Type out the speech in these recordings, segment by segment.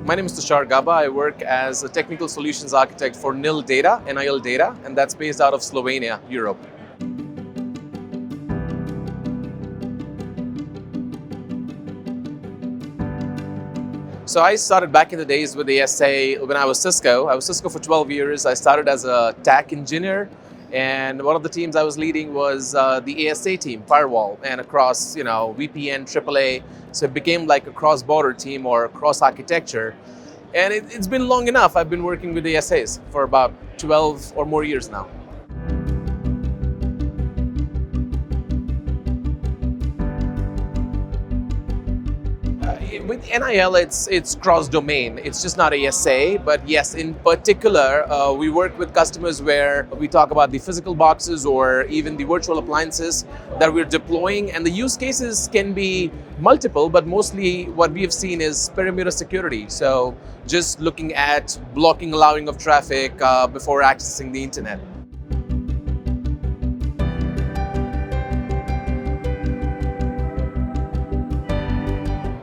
My name is Tushar Gaba. I work as a technical solutions architect for NIL Data, NIL Data, and that's based out of Slovenia, Europe. So I started back in the days with the ASA when I was Cisco. I was Cisco for 12 years. I started as a TAC engineer, and one of the teams I was leading was the ASA team, Firewall, and across VPN, AAA. So it became like a cross-border team or cross-architecture. And it's been long enough. I've been working with the ASAs for about 12 or more years now. With NIL, it's cross-domain. It's just not ASA, but yes, in particular, we work with customers where we talk about the physical boxes or even the virtual appliances that we're deploying, and the use cases can be multiple, but mostly what we have seen is perimeter security. So just looking at blocking, allowing of traffic before accessing the internet.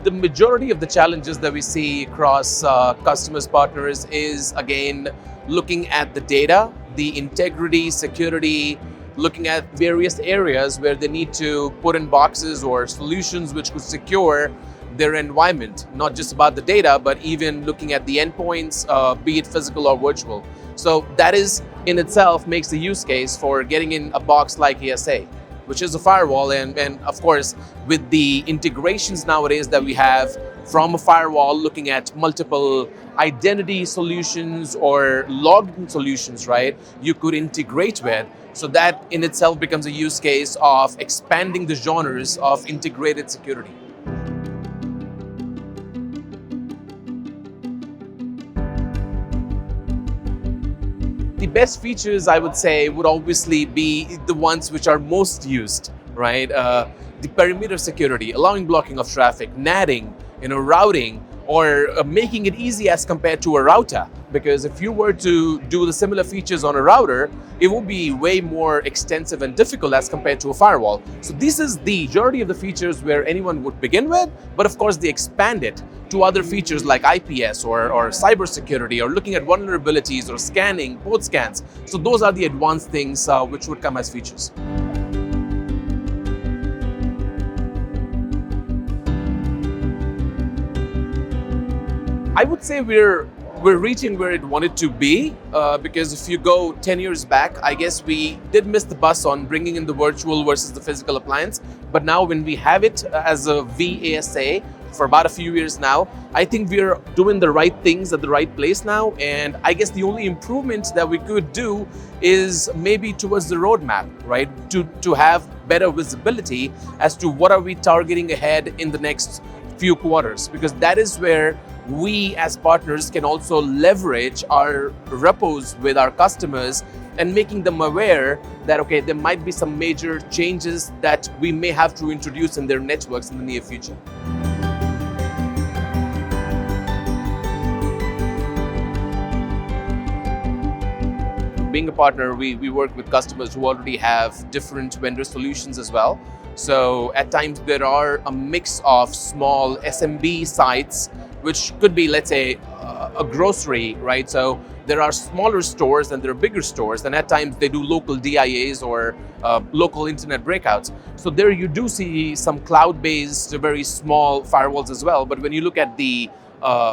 The majority of the challenges that we see across customers, partners is, again, looking at the data, the integrity, security, looking at various areas where they need to put in boxes or solutions which could secure their environment, not just about the data, but even looking at the endpoints, be it physical or virtual. So that is in itself makes the use case for getting in a box like ASA, which is a firewall, and of course with the integrations nowadays that we have from a firewall, looking at multiple identity solutions or logging solutions, right, you could integrate with. So that in itself becomes a use case of expanding the genres of integrated security. The best features, I would say, would obviously be the ones which are most used, right? The perimeter security, allowing blocking of traffic, NATing, routing, or making it easy as compared to a router. Because if you were to do the similar features on a router, it will be way more extensive and difficult as compared to a firewall. So this is the majority of the features where anyone would begin with, but of course they expand it to other features like IPS or cybersecurity, or looking at vulnerabilities or scanning, port scans. So those are the advanced things which would come as features. I would say we're reaching where it wanted to be, because if you go 10 years back, I guess we did miss the bus on bringing in the virtual versus the physical appliance. But now when we have it as a VASA for about a few years now, I think we're doing the right things at the right place now. And I guess the only improvement that we could do is maybe towards the roadmap, right? To have better visibility as to what are we targeting ahead in the next few quarters, because that is where we as partners can also leverage our repos with our customers and making them aware that, okay, there might be some major changes that we may have to introduce in their networks in the near future. Being a partner, we work with customers who already have different vendor solutions as well. So at times there are a mix of small SMB sites, which could be, let's say, a grocery, right? So there are smaller stores and there are bigger stores, and at times they do local DIAs or local internet breakouts. So there you do see some cloud-based, very small firewalls as well. But when you look at the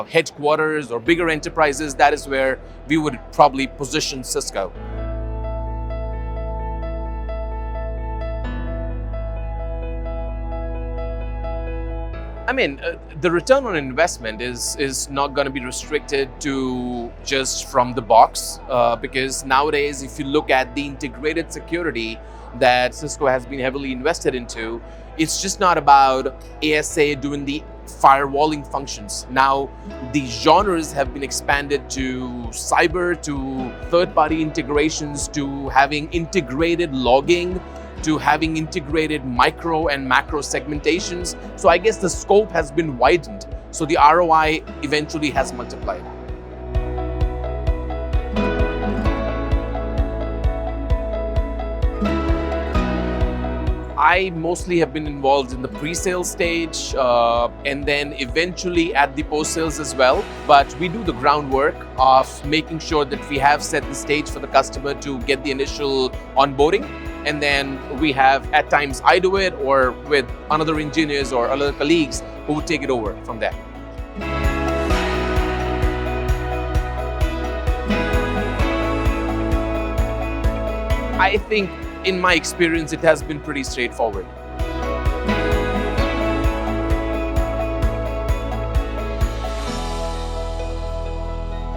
headquarters or bigger enterprises, that is where we would probably position Cisco. I mean, the return on investment is not going to be restricted to just from the box, because nowadays, if you look at the integrated security that Cisco has been heavily invested into, it's just not about ASA doing the firewalling functions. Now, the genres have been expanded to cyber, to third-party integrations, to having integrated logging, to having integrated micro and macro segmentations. So I guess the scope has been widened. So the ROI eventually has multiplied. I mostly have been involved in the pre-sale stage and then eventually at the post-sales as well. But we do the groundwork of making sure that we have set the stage for the customer to get the initial onboarding. And then we have, at times I do it or with another engineers or other colleagues who would take it over from there. I think in my experience, it has been pretty straightforward.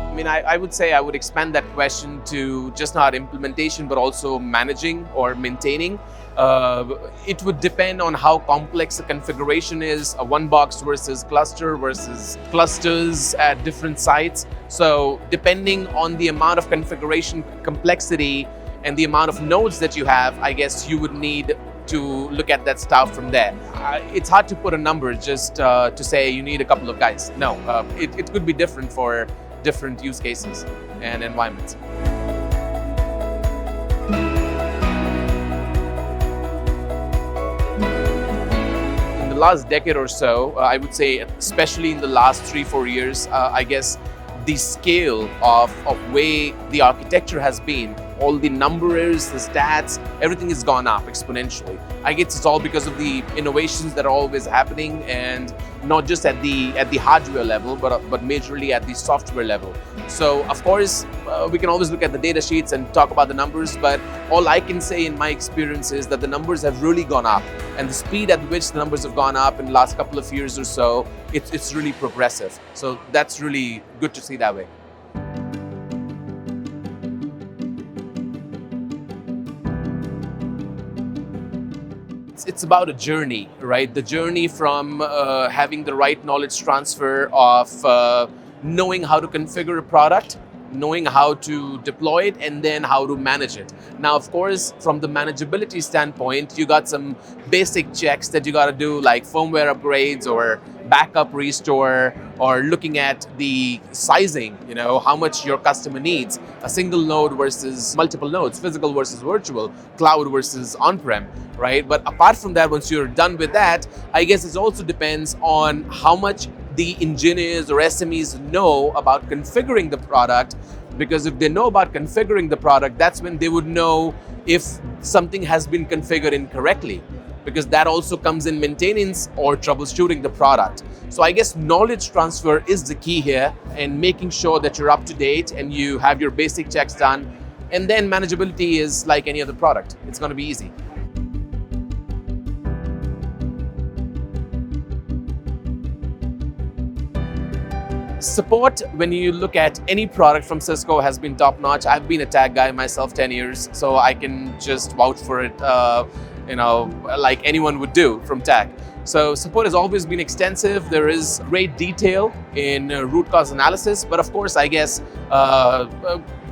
I mean, I would say I would expand that question to just not implementation, but also managing or maintaining. It would depend on how complex the configuration is, a one box versus cluster versus clusters at different sites. So depending on the amount of configuration complexity and the amount of nodes that you have, I guess you would need to look at that stuff from there. It's hard to put a number just to say you need a couple of guys. No, it could be different for different use cases and environments. In the last decade or so, I would say, especially in the last 3-4 years, I guess the scale of way the architecture has been, all the numbers, the stats, everything has gone up exponentially. I guess it's all because of the innovations that are always happening, and not just at the hardware level, but majorly at the software level. So of course, we can always look at the data sheets and talk about the numbers, but all I can say in my experience is that the numbers have really gone up, and the speed at which the numbers have gone up in the last couple of years or so, it's really progressive. So that's really good to see that way. It's about a journey, right? The journey from having the right knowledge transfer of knowing how to configure a product, knowing how to deploy it, and then how to manage it. Now, of course, from the manageability standpoint, you got some basic checks that you got to do, like firmware upgrades or backup restore, or looking at the sizing, how much your customer needs, a single node versus multiple nodes, physical versus virtual, cloud versus on-prem, right? But apart from that, once you're done with that, I guess it also depends on how much the engineers or SMEs know about configuring the product, because if they know about configuring the product, that's when they would know if something has been configured incorrectly, because that also comes in maintenance or troubleshooting the product. So I guess knowledge transfer is the key here, and making sure that you're up to date and you have your basic checks done. And then manageability is like any other product. It's going to be easy. Support, when you look at any product from Cisco, has been top-notch. I've been a tag guy myself 10 years, so I can just vouch for it, like anyone would do from tag. So support has always been extensive. There is great detail in root cause analysis, but of course, I guess,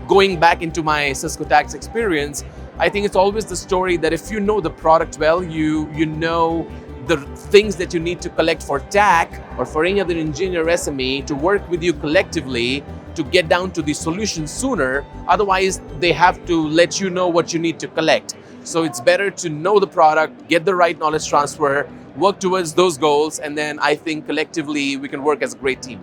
going back into my Cisco tags experience, I think it's always the story that if you know the product well, you know the things that you need to collect for TAC or for any other engineer SME to work with you collectively to get down to the solution sooner. Otherwise, they have to let you know what you need to collect. So it's better to know the product, get the right knowledge transfer, work towards those goals, and then I think collectively we can work as a great team.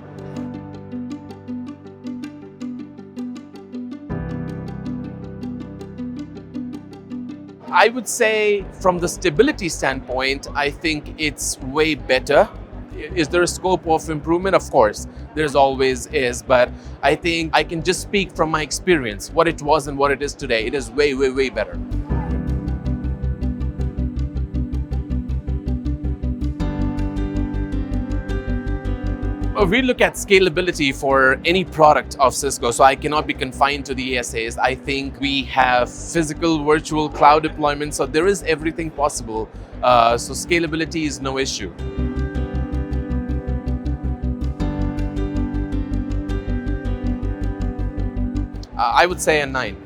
I would say from the stability standpoint, I think it's way better. Is there a scope of improvement? Of course, there's always is, but I think I can just speak from my experience, what it was and what it is today. It is way, way, way better. We look at scalability for any product of Cisco, so I cannot be confined to the ASAs. I think we have physical, virtual, cloud deployment, so there is everything possible. So scalability is no issue. I would say a 9.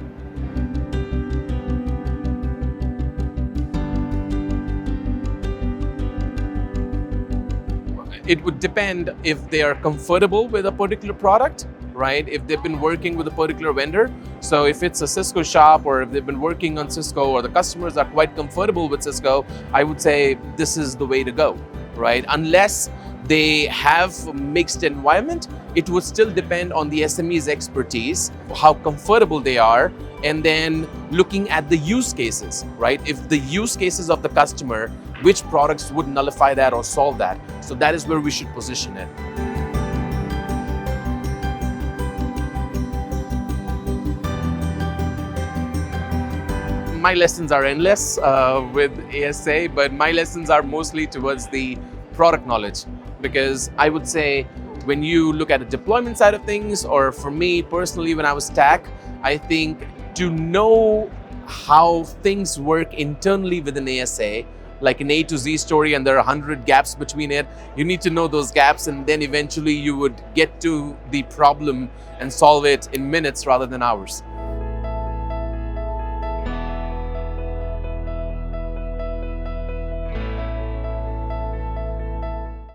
It would depend if they are comfortable with a particular product, right? If they've been working with a particular vendor, so if it's a Cisco shop or if they've been working on Cisco or the customers are quite comfortable with Cisco, I would say this is the way to go, right? Unless they have a mixed environment, it would still depend on the SME's expertise, how comfortable they are, and then looking at the use cases, right? If the use cases of the customer, which products would nullify that or solve that? So that is where we should position it. My lessons are endless with ASA, but my lessons are mostly towards the product knowledge, because I would say when you look at the deployment side of things, or for me personally when I was TAC, I think to know how things work internally within ASA, like an A to Z story and there are 100 gaps between it, you need to know those gaps, and then eventually you would get to the problem and solve it in minutes rather than hours.